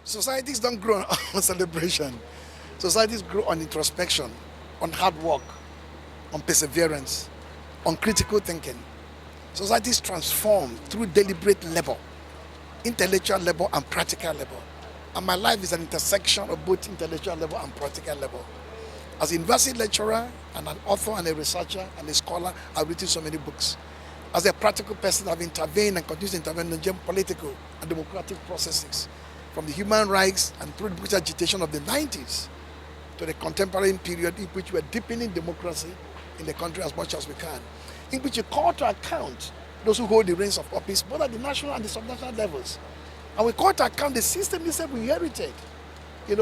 Societies don't grow on celebration. Societies grow on introspection, on hard work, on perseverance, on critical thinking. Societies transform through deliberate labor, intellectual labor and practical labor. And my life is an intersection of both intellectual labor and practical labor. As a university lecturer and an author and a researcher and a scholar, I've written so many books. As a practical person, I've intervened and continue to intervene in Nigerian political and democratic processes, from the human rights and through the British agitation of the 90s to the contemporary period in which we're deepening democracy in the country as much as we can, in which you call to account those who hold the reins of office, both at the national and the subnational levels. And we call to account the system itself we inherited,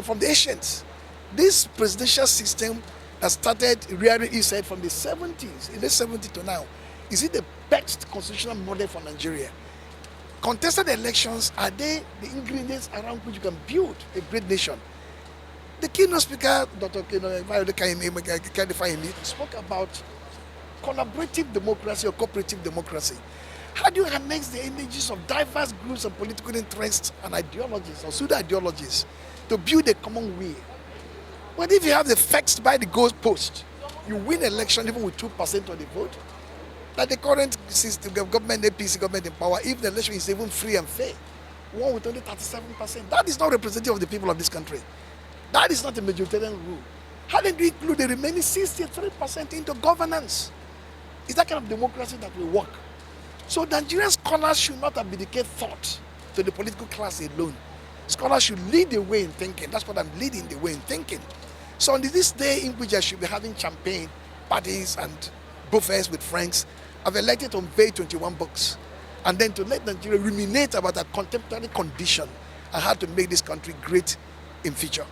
from the ancients. This presidential system that started rearing its head from the 70s, in the 70s to now, is it the best constitutional model for Nigeria? Contested elections, are they the ingredients around which you can build a great nation? The keynote speaker, Dr. Kayode, spoke about collaborative democracy or cooperative democracy. How do you annex the energies of diverse groups of political interests and ideologies or pseudo-ideologies to build a common will? But if you have the facts by the goalpost, you win election even with 2% of the vote. Like the current system, government, APC government in power, if the election is even free and fair, one with only 37%. That is not representative of the people of this country. That is not a majoritarian rule. How do you include the remaining 63% into governance? Is that kind of democracy that will work? So Nigerian scholars should not abdicate thought to the political class alone. Scholars should lead the way in thinking. That's what I'm leading the way in thinking. So on this day in which I should be having champagne parties and buffets with friends, I've elected to unveil 21 books and then to let Nigeria ruminate about our contemporary condition and how to make this country great in future.